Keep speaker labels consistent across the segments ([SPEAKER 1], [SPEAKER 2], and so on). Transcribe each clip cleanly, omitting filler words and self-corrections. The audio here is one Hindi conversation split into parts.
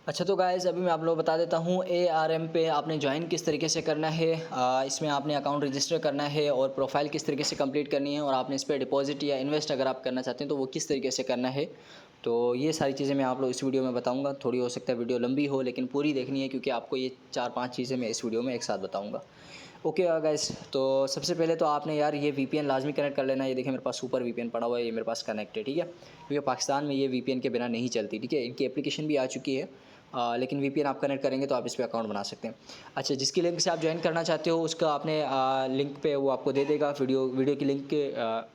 [SPEAKER 1] अच्छा तो गाइज़ अभी मैं आप लोगों को बता देता हूँ ARM पे आपने ज्वाइन किस तरीके से करना है। इसमें आपने अकाउंट रजिस्टर करना है और प्रोफाइल किस तरीके से कंप्लीट करनी है और आपने इस पे डिपॉजिट या इन्वेस्ट अगर आप करना चाहते हैं तो वो किस तरीके से करना है। तो ये सारी चीज़ें मैं आप लोग इस वीडियो में बताऊँगा। थोड़ी हो सकता है वीडियो लंबी हो लेकिन पूरी देखनी है क्योंकि आपको ये 4-5 चीज़ें मैं इस वीडियो में एक साथ बताऊँगा। ओके गाइस, तो सबसे पहले तो आपने यार ये वीपीएन लाजमी कनेक्ट कर लेना है। ये देखिए मेरे पास सुपर वीपीएन पड़ा हुआ है, ये मेरे पास कनेक्ट है, ठीक है। क्योंकि पाकिस्तान में ये वीपीएन के बिना नहीं चलती, ठीक है। इनकी एप्लीकेशन भी आ चुकी है, लेकिन वीपीएन आप कनेक्ट करेंगे तो आप इस पर अकाउंट बना सकते हैं। अच्छा, जिसकी लिंक से आप ज्वाइन करना चाहते हो उसका आपने लिंक पे वो आपको दे देगा। वीडियो की लिंक के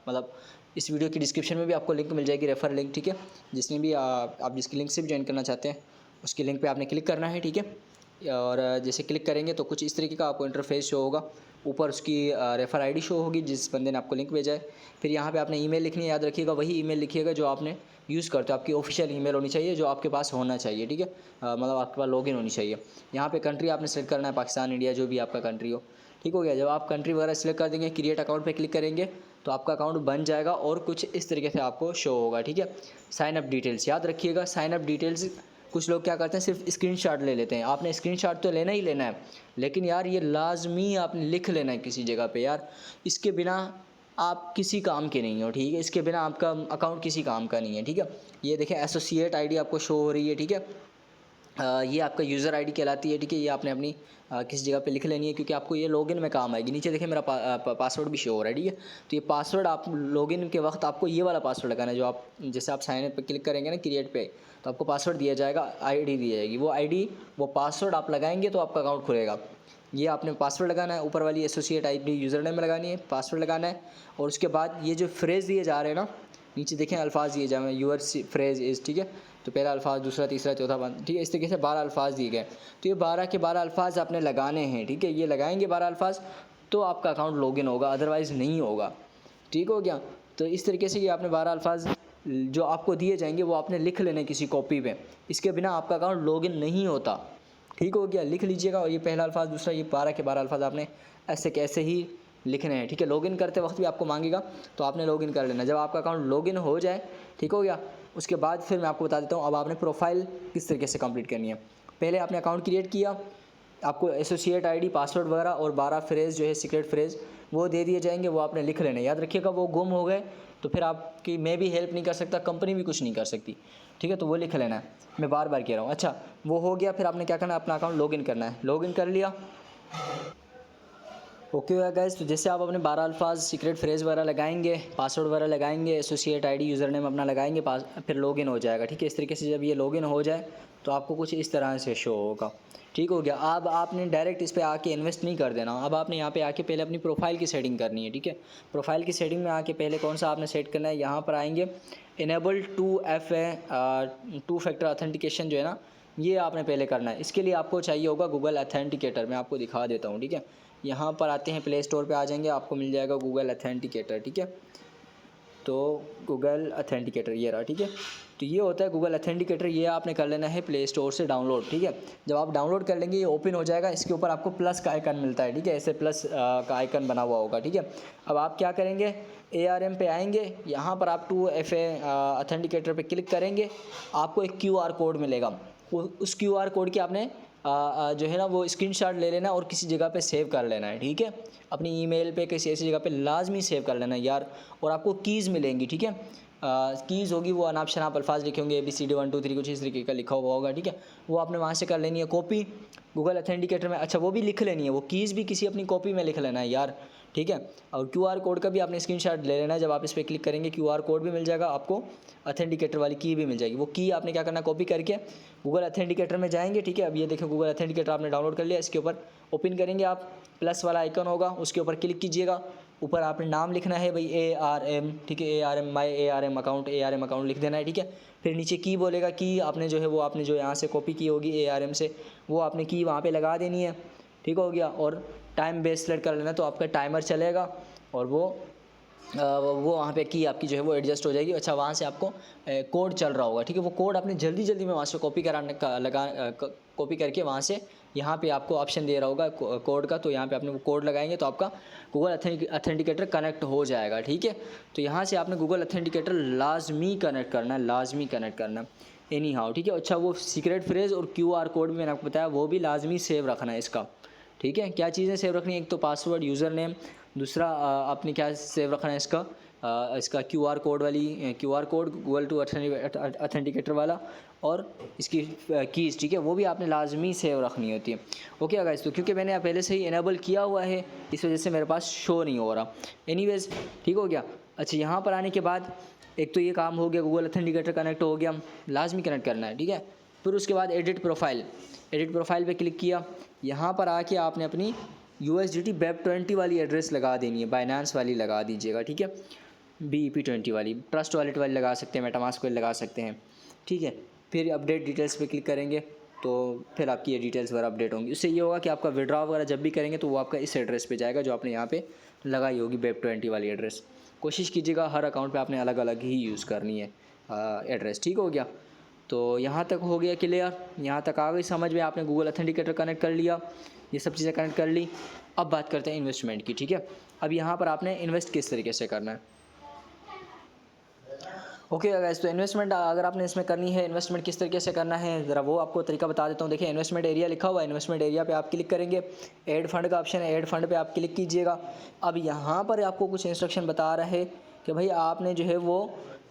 [SPEAKER 1] मतलब इस वीडियो की डिस्क्रिप्शन में भी आपको लिंक मिल जाएगी, रेफर लिंक, ठीक है। जिसने भी आप जिसकी लिंक से भी ज्वाइन करना चाहते हैं उसकी लिंक पे आपने क्लिक करना है, ठीक है। और जैसे क्लिक करेंगे तो कुछ इस तरीके का आपको इंटरफेस शो होगा। ऊपर उसकी रेफ़र आईडी शो होगी जिस बंदे ने आपको लिंक भेजा है। फिर यहाँ पे आपने ईमेल लिखनी है, याद रखिएगा वही ईमेल लिखिएगा जो आपने यूज़ करते हो। आपकी ऑफिशियल ईमेल होनी चाहिए जो आपके पास होना चाहिए, ठीक है। मतलब आपके पास लॉगिन होनी चाहिए। यहाँ पे कंट्री आपने सेलेक्ट करना है, पाकिस्तान, इंडिया, जो भी आपका कंट्री हो, ठीक हो गया। जब आप कंट्री वगैरह सेलेक्ट कर देंगे, क्रिएट अकाउंट पे क्लिक करेंगे तो आपका अकाउंट बन जाएगा और कुछ इस तरीके से आपको शो होगा, ठीक है। साइन अप डिटेल्स, याद रखिएगा साइन अप डिटेल्स। कुछ लोग क्या करते हैं सिर्फ स्क्रीनशॉट ले लेते हैं। आपने स्क्रीनशॉट तो लेना ही लेना है, लेकिन यार ये लाजमी आपने लिख लेना है किसी जगह पे यार। इसके बिना आप किसी काम के नहीं हो, ठीक है। इसके बिना आपका अकाउंट किसी काम का नहीं है, ठीक है। ये देखें एसोसिएट आईडी आपको शो हो रही है, ठीक है। ये आपका यूज़र आईडी कहलाती है, ठीक है। ये आपने अपनी किसी जगह पे लिख लेनी है क्योंकि आपको ये लॉगिन में काम आएगी। नीचे देखिए मेरा पासवर्ड भी शो हो रहा है, ठीक है। तो ये पासवर्ड आप लॉगिन के वक्त आपको ये वाला पासवर्ड लगाना है जो आप जैसे आप साइन इन पे क्लिक करेंगे ना, क्रिएट पे, तो आपको पासवर्ड दिया जाएगा, आईडी दी जाएगी। वो आईडी वो पासवर्ड आप लगाएंगे तो आपका अकाउंट खुलेगा। ये आपने पासवर्ड लगाना है, ऊपर वाली एसोसिएट आईडी यूज़र नेम में लगानी है, पासवर्ड लगाना है। और उसके बाद ये जो फ्रेज़ दिए जा रहे हैं ना, नीचे देखें अल्फाज दिए जा रहे हैं, यूअर फ्रेज़ इज़, ठीक है। तो पहला अल्फाज, दूसरा, तीसरा, चौथा, पाँच, ठीक है। इस तरीके से 12 अल्फाज दिए गए। तो ये 12 के 12 अल्फाज आपने लगाने हैं, ठीक है। ये लगाएंगे 12 अल्फाज तो आपका अकाउंट लॉगिन होगा, अदरवाइज़ नहीं होगा, ठीक हो गया। तो इस तरीके से ये आपने 12 अल्फाज जो आपको दिए जाएंगे वो आपने लिख लेने किसी कॉपी पे। इसके बिना आपका अकाउंट लॉगिन नहीं होता, ठीक हो गया। लिख लीजिएगा। और ये पहला अल्फाज, दूसरा, ये 12 के 12 अल्फाज आपने ऐसे कैसे ही लिखने हैं, ठीक है। लॉगिन करते वक्त भी आपको मांगेगा तो आपने लॉगिन कर लेना। जब आपका अकाउंट लॉगिन हो जाए, ठीक हो गया, उसके बाद फिर मैं आपको बता देता हूँ अब आपने प्रोफाइल किस तरीके से कंप्लीट करनी है। पहले आपने अकाउंट क्रिएट किया, आपको एसोसिएट आईडी, पासवर्ड वगैरह और 12 फ्रेज़ जो है सीक्रेट फ्रेज़ वो दे दिए जाएंगे, वो आपने लिख लेना। याद रखिएगा वो गुम हो गए तो फिर आपकी मैं भी हेल्प नहीं कर सकता, कंपनी भी कुछ नहीं कर सकती, ठीक है। तो वो लिख लेना है, मैं बार बार कह रहा हूँ। अच्छा, वो हो गया, फिर आपने क्या करना है, अपना अकाउंट लॉगिन करना है। लॉगिन कर लिया, ओके हुआ गाइस। तो जैसे आप अपने 12 अल्फाज सीक्रेट फ्रेज़ वगैरह लगाएंगे, पासवर्ड वगैरह लगाएंगे, एसोसिएट आईडी, यूज़र नेम अपना लगाएंगे, फिर लॉगिन हो जाएगा, ठीक है। इस तरीके से जब ये लॉगिन हो जाए तो आपको कुछ इस तरह से शो होगा, ठीक हो गया। अब आपने डायरेक्ट इस पर आके इन्वेस्ट नहीं कर देना। अब आपने यहाँ पे आके पहले अपनी प्रोफाइल की सेटिंग करनी है, ठीक है। प्रोफाइल की सेटिंग में आके पहले कौन सा आपने सेट करना है, यहाँ पर आएंगे इनेबल 2 फैक्टर ऑथेंटिकेशन जो है ना, ये आपने पहले करना है। इसके लिए आपको चाहिए होगा गूगल अथेंटिकेटर। मैं आपको दिखा देता हूँ, ठीक है। यहाँ पर आते हैं, प्ले स्टोर पे आ जाएंगे, आपको मिल जाएगा गूगल अथेंटिकेटर, ठीक है। तो गूगल अथेंटिकेटर ये रहा, ठीक है। तो ये होता है गूगल अथेंटिकेटर, ये आपने कर लेना है प्ले स्टोर से डाउनलोड, ठीक है। जब आप डाउनलोड कर लेंगे ये ओपन हो जाएगा। इसके ऊपर आपको प्लस का आइकन मिलता है, ठीक है। ऐसे प्लस का आइकन बना हुआ होगा, ठीक है। अब आप क्या करेंगे, ARM पे आएंगे, यहाँ पर आप 2FA अथेंटिकेटर पे क्लिक करेंगे, आपको एक QR कोड मिलेगा। उस QR कोड की आपने जो है ना वो स्क्रीनशॉट ले लेना और किसी जगह पे सेव कर लेना है, ठीक है। अपनी ईमेल पे किसी ऐसी जगह पे लाजमी सेव कर लेना यार। और आपको कीज़ मिलेंगी, ठीक है। कीज़ होगी, वो अनाप शनाप अल्फाज लिखे होंगे, ABCD 1 2 3 कुछ इस तरीके का लिखा हुआ होगा, ठीक है। वो आपने वहाँ से कर लेनी है कॉपी गूगल अथेंटिकेटर में। अच्छा, वो भी लिख लेनी है, वो कीज़ भी किसी अपनी कॉपी में लिख लेना है यार, ठीक है। और QR कोड का भी आपने स्क्रीनशॉट ले लेना है। जब आप इस पर क्लिक करेंगे QR कोड भी मिल जाएगा आपको, अथेंटिकेटर वाली की भी मिल जाएगी। वो की आपने क्या करना, कॉपी करके गूगल अथेंटिकेटर में जाएंगे, ठीक है। अब ये देखिए गूगल अथेंटिकेटर आपने डाउनलोड कर लिया। इसके ऊपर ओपन करेंगे आप, प्लस वाला आइकन होगा, उसके ऊपर क्लिक कीजिएगा। ऊपर आपने नाम लिखना है भाई ARM, ठीक है। ARM माई ARM अकाउंट लिख देना है, ठीक है। फिर नीचे की बोलेगा, की आपने जो है वो आपने जो यहाँ से कॉपी की होगी ARM से, वो आपने की वहाँ पे लगा देनी है, ठीक हो गया। और टाइम बेस सेलेक्ट कर लेना तो आपका टाइमर चलेगा और वो वहाँ पे की आपकी जो है वो एडजस्ट हो जाएगी। अच्छा, वहाँ से आपको कोड चल रहा होगा, ठीक है। वो कोड आपने जल्दी जल्दी में वहाँ से कॉपी कराने का कॉपी करके वहाँ से यहाँ पे आपको ऑप्शन दे रहा होगा कोड का, तो यहाँ पे आपने वो कोड लगाएंगे तो आपका गूगल अथेंटिकेटर कनेक्ट हो जाएगा, ठीक है। तो यहाँ से आपने गूगल अथेंटिकेटर लाजमी कनेक्ट करना है, लाजमी कनेक्ट करना है। एनी हाउ, ठीक है। अच्छा वो सीक्रेट फ्रेज और QR कोड भी मैंने आपको बताया, वो भी लाजमी सेव रखना है इसका, ठीक है। क्या चीज़ें सेव रखनी है, एक तो पासवर्ड, यूज़र नेम, दूसरा आपने क्या सेव रखना है इसका QR कोड वाली QR code Google two authenticator वाला, और इसकी कीज़, ठीक है, वो भी आपने लाजमी सेव रखनी होती है। ओके गाइस, तो क्योंकि मैंने पहले से ही इनेबल किया हुआ है इस वजह से मेरे पास शो नहीं हो रहा। एनीवेज ठीक हो गया। अच्छा यहाँ पर आने के बाद एक तो ये काम हो गया, गूगल ऑथेंटिकेटर कनेक्ट हो गया, लाजमी कनेक्ट करना है, ठीक है। फिर उसके बाद एडिट प्रोफाइल पे क्लिक किया। यहाँ पर आके आपने अपनी USDT BEP20 वाली एड्रेस लगा देनी है, बाइनेंस वाली लगा दीजिएगा, ठीक है। BEP20 वाली, ट्रस्ट वॉलेट वाली लगा सकते हैं, मेटामास्क वाली लगा सकते हैं, ठीक है। फिर अपडेट डिटेल्स पे क्लिक करेंगे तो फिर आपकी ये डिटेल्स वगैरह अपडेट होंगी। उससे ये होगा कि आपका विड्रॉ वगैरह जब भी करेंगे तो वो आपका इस एड्रेस पे जाएगा जो आपने यहाँ पे लगाई होगी BEP20 वाली एड्रेस। कोशिश कीजिएगा हर अकाउंट पे आपने अलग अलग ही यूज़ करनी है एड्रेस, ठीक हो गया। तो यहाँ तक हो गया क्लियर, यहाँ तक आ गई समझ में, आपने गूगल ऑथेंटिकेटर कनेक्ट कर लिया, ये सब चीज़ें कनेक्ट कर ली। अब बात करते हैं इन्वेस्टमेंट की, ठीक है। अब यहाँ पर आपने इन्वेस्ट किस तरीके से करना है। ओके गाइस, तो इन्वेस्टमेंट अगर आपने इसमें करनी है, इन्वेस्टमेंट किस तरीके से करना है ज़रा वो आपको तरीका बता देता हूँ। देखिए इन्वेस्टमेंट एरिया लिखा हुआ है, इन्वेस्टमेंट एरिया पे आप क्लिक करेंगे, ऐड फंड का ऑप्शन है, ऐड फंड पे आप क्लिक कीजिएगा। अब यहाँ पर आपको कुछ इंस्ट्रक्शन बता रहा है कि भाई आपने जो है वो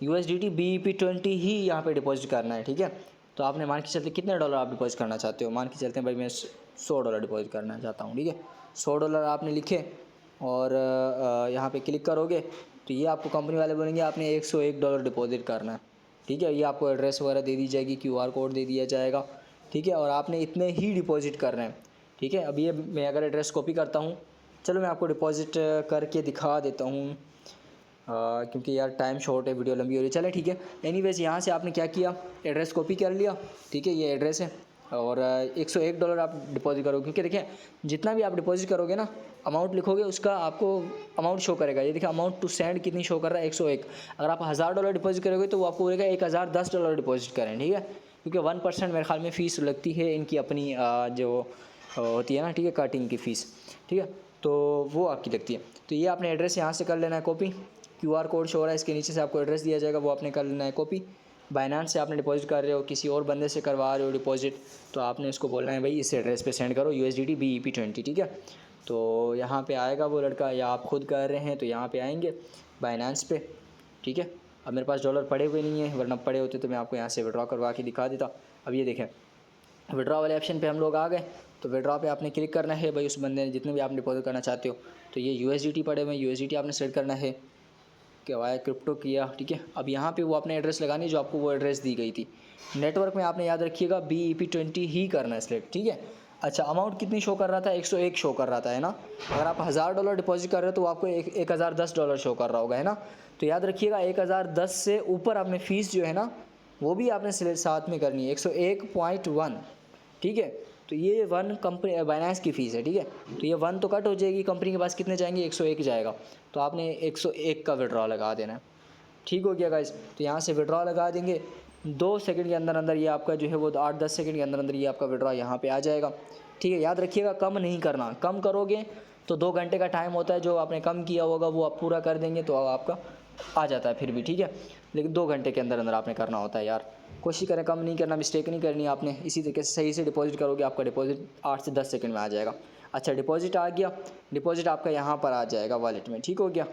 [SPEAKER 1] USDT BEP20 ही यहाँ पर डिपॉजिट करना है, ठीक है। तो आपने मान के चलते कितने डॉलर आप डिपॉजिट करना चाहते हो, मान के चलते हैं भाई मैं $100 डिपॉजिट करना चाहता हूँ, ठीक है। $100 आपने लिखे और यहाँ पे क्लिक करोगे तो ये आपको कंपनी वाले बोलेंगे आपने $101 डिपॉजिट करना है, ठीक है। ये आपको एड्रेस वगैरह दे दी जाएगी, QR कोड दे दिया जाएगा, ठीक है, और आपने इतने ही डिपॉजिट करना है, ठीक है। अब ये मैं अगर एड्रेस कॉपी करता हूँ, चलो मैं आपको डिपॉजिट करके दिखा देता हूँ क्योंकि यार टाइम शॉर्ट है, वीडियो लंबी हो रही है। चले ठीक है। एनीवेज यहाँ से आपने क्या किया, एड्रेस कॉपी कर लिया, ठीक है, ये एड्रेस है और $101 आप डिपॉजिट करोगे, क्योंकि देखिए जितना भी आप डिपॉजिट करोगे ना, अमाउंट लिखोगे उसका आपको अमाउंट शो करेगा। ये देखिए अमाउंट टू सेंड कितनी शो कर रहा है, 101। अगर आप $1000 डिपॉजिट करोगे तो वो आपको बोलेगा $1010 डिपॉजिट करें, ठीक है, क्योंकि 1% मेरे ख्याल में फ़ीस लगती है इनकी अपनी जो होती है ना, ठीक है, कटिंग की फ़ीस, ठीक है, तो वो आपकी लगती है। तो ये आपने एड्रेस यहाँ से कर लेना है कॉपी, QR कोड शो हो रहा है इसके नीचे से आपको एड्रेस दिया जाएगा, वो आपने कर लेना है कॉपी। बाइनेंस से आपने डिपॉजिट कर रहे हो, किसी और बंदे से करवा रहे हो डिपॉजिट, तो आपने इसको बोलना है भाई इस एड्रेस पे सेंड करो USDT BEP20, ठीक है। तो यहाँ पे आएगा वो लड़का, या आप खुद कर रहे हैं तो यहाँ पे आएंगे बाइनेंस पे, ठीक है। अब मेरे पास डॉलर पड़े हुए नहीं है, वरना पड़े होते तो मैं आपको यहाँ से विड्रॉ करवा के दिखा देता। अब ये देखें विड्रॉ वाले ऑप्शन पे हम लोग आ गए, तो विड्रॉ पे आपने क्लिक करना है भाई, उस बंदे ने जितने भी आप डिपॉजिट करना चाहते हो। तो ये USDT पड़े हुए, USDT आपने सेलेक्ट करना है, क्या वाया क्रिप्टो किया, ठीक है। अब यहाँ पे वो आपने एड्रेस लगानी जो आपको वो एड्रेस दी गई थी। नेटवर्क में आपने याद रखिएगा BEP20 ही करना है सिलेक्ट, ठीक है। अच्छा अमाउंट कितनी शो कर रहा था, 101 शो कर रहा था, है ना। अगर आप $1000 डिपॉजिट कर रहे हो तो आपको $1010 शो कर रहा होगा, है ना। तो याद रखिएगा 1010 से ऊपर आपने फ़ीस जो है ना वो भी आपने साथ में करनी है, 101.1, ठीक है। तो ये 1 कंपनी बाइनेंस की फ़ीस है, ठीक है। तो ये 1 तो कट हो जाएगी, कंपनी के पास कितने जाएंगे, 101 जाएगा, तो आपने 101 का विड्रॉ लगा देना है, ठीक हो गया गाइस। तो यहाँ से विड्रॉ लगा देंगे, 2 सेकंड के अंदर अंदर ये आपका जो है वो 8-10 सेकंड के अंदर अंदर ये आपका विड्रॉ यहाँ पे आ जाएगा, ठीक है। याद रखिएगा कम नहीं करना, कम करोगे तो 2 घंटे का टाइम होता है, जो आपने कम किया होगा वो आप पूरा कर देंगे तो आपका आ जाता है फिर भी, ठीक है। लेकिन 2 घंटे के अंदर अंदर आपने करना होता है यार, कोशिश करें कम नहीं करना, मिस्टेक नहीं करनी आपने। इसी तरीके से सही से डिपॉजिट करोगे, आपका डिपॉजिट 8 से 10 सेकंड में आ जाएगा। अच्छा डिपॉजिट आ गया, डिपॉजिट आपका यहाँ पर आ जाएगा वॉलेट में, ठीक हो गया,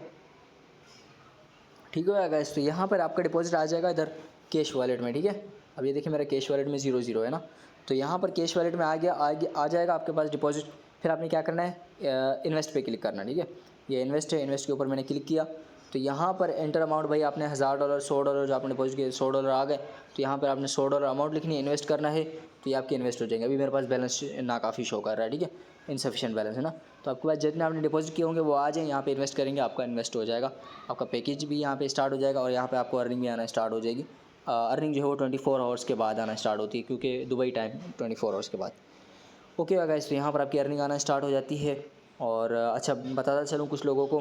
[SPEAKER 1] ठीक हो गया गाइस। तो यहाँ पर आपका डिपॉजिट आ जाएगा इधर कैश वॉलेट में, ठीक है। अब ये देखिए मेरा कैश वॉलेट में 0 है ना, तो यहाँ पर कैश वॉलेट में आ जाएगा आपके पास डिपॉजिट। फिर आपने क्या करना है, इन्वेस्ट पे क्लिक करना है, ठीक है। ये इन्वेस्ट है, इन्वेस्ट के ऊपर मैंने क्लिक किया, तो यहाँ पर एंटर अमाउंट भाई आपने $1000 $100 जो आपने डिपॉजिट किया, $100 आ गए, तो यहाँ पर आपने $100 अमाउंट लिखनी है, इन्वेस्ट करना है, तो ये आपके इन्वेस्ट हो जाएंगे। अभी मेरे पास बैलेंस ना काफ़ी शो कर रहा है, ठीक है, इनसफिशिएंट बैलेंस है ना। तो आपके पास जितने आपने डिपॉजिट किए होंगे वो आ जाए, यहाँ पे इन्वेस्ट करेंगे, आपका इन्वेस्ट हो जाएगा, आपका पैकेज भी यहाँ पे स्टार्ट हो जाएगा और यहाँ पे आपको अर्निंग भी आना स्टार्ट हो जाएगी। अर्निंग जो है वो 24 आवर्स के बाद आना स्टार्ट होती है, क्योंकि दुबई टाइम 24 आवर्स के बाद। ओके गाइस, तो यहाँ पर आपकी अर्निंग आना स्टार्ट हो जाती है। और अच्छा बताता चलूँ कुछ लोगों को,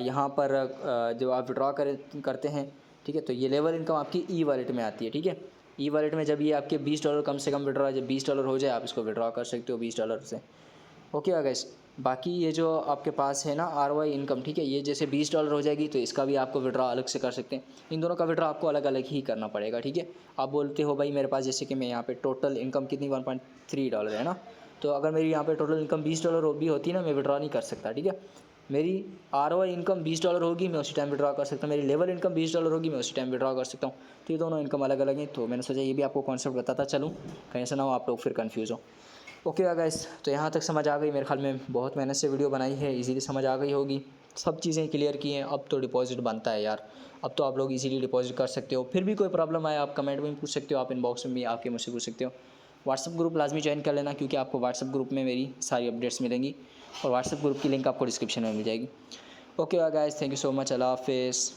[SPEAKER 1] यहाँ पर जब आप विड्रॉ करते हैं, ठीक है, तो ये लेवल इनकम आपकी ई वॉलेट में आती है, ठीक है। ई वॉलेट में जब ये आपके $20 कम से कम विड्रॉ, जब $20 हो जाए आप इसको विड्रॉ कर सकते हो $20 से, ओके गाइस, बाकी ये जो आपके पास है ना ROI इनकम, ठीक है, ये जैसे $20 हो जाएगी तो इसका भी आपको विड्रॉ अलग से कर सकते हैं। इन दोनों का विड्रॉ आपको अलग अलग ही करना पड़ेगा, ठीक है। आप बोलते हो भाई मेरे पास जैसे कि मैं यहाँ पे टोटल इनकम कितनी $1.3 है ना, तो अगर मेरी यहाँ पे टोटल इनकम $20 भी होती ना, मैं विड्रॉ नहीं कर सकता, ठीक है। मेरी ROI इनकम $20 होगी, मैं उसी टाइम विड्रॉ कर सकता हूँ। मेरी लेवल इनकम $20 होगी, मैं उसी टाइम विड्रॉ कर सकता हूँ। तो ये दोनों इनकम अलग अलग हैं, तो मैंने सोचा ये भी आपको कॉन्सेप्ट बताता चलूँ, कहीं से ना हो आप लोग फिर कन्फ्यूज़ हो। ओके गाइस, तो यहाँ तक समझ आ गई मेरे ख्याल में, बहुत मेहनत से वीडियो बनाई है, इजीली समझ आ गई होगी, सब चीज़ें क्लियर की हैं। अब तो डिपॉजिट बनता है यार, अब तो आप लोग इजीली डिपॉजिट कर सकते हो। फिर भी कोई प्रॉब्लम आए आप कमेंट में पूछ सकते हो, आप इनबॉक्स में भी आके मुझसे पूछ सकते हो। व्हाट्सअप ग्रुप लाजमी ज्वाइन कर लेना, क्योंकि आपको व्हाट्सअप ग्रुप में मेरी सारी अपडेट्स मिलेंगी, और व्हाट्सअप ग्रुप की लिंक आपको डिस्क्रिप्शन में मिल जाएगी। Okay guys, thank you so much, Allah हाफिज़।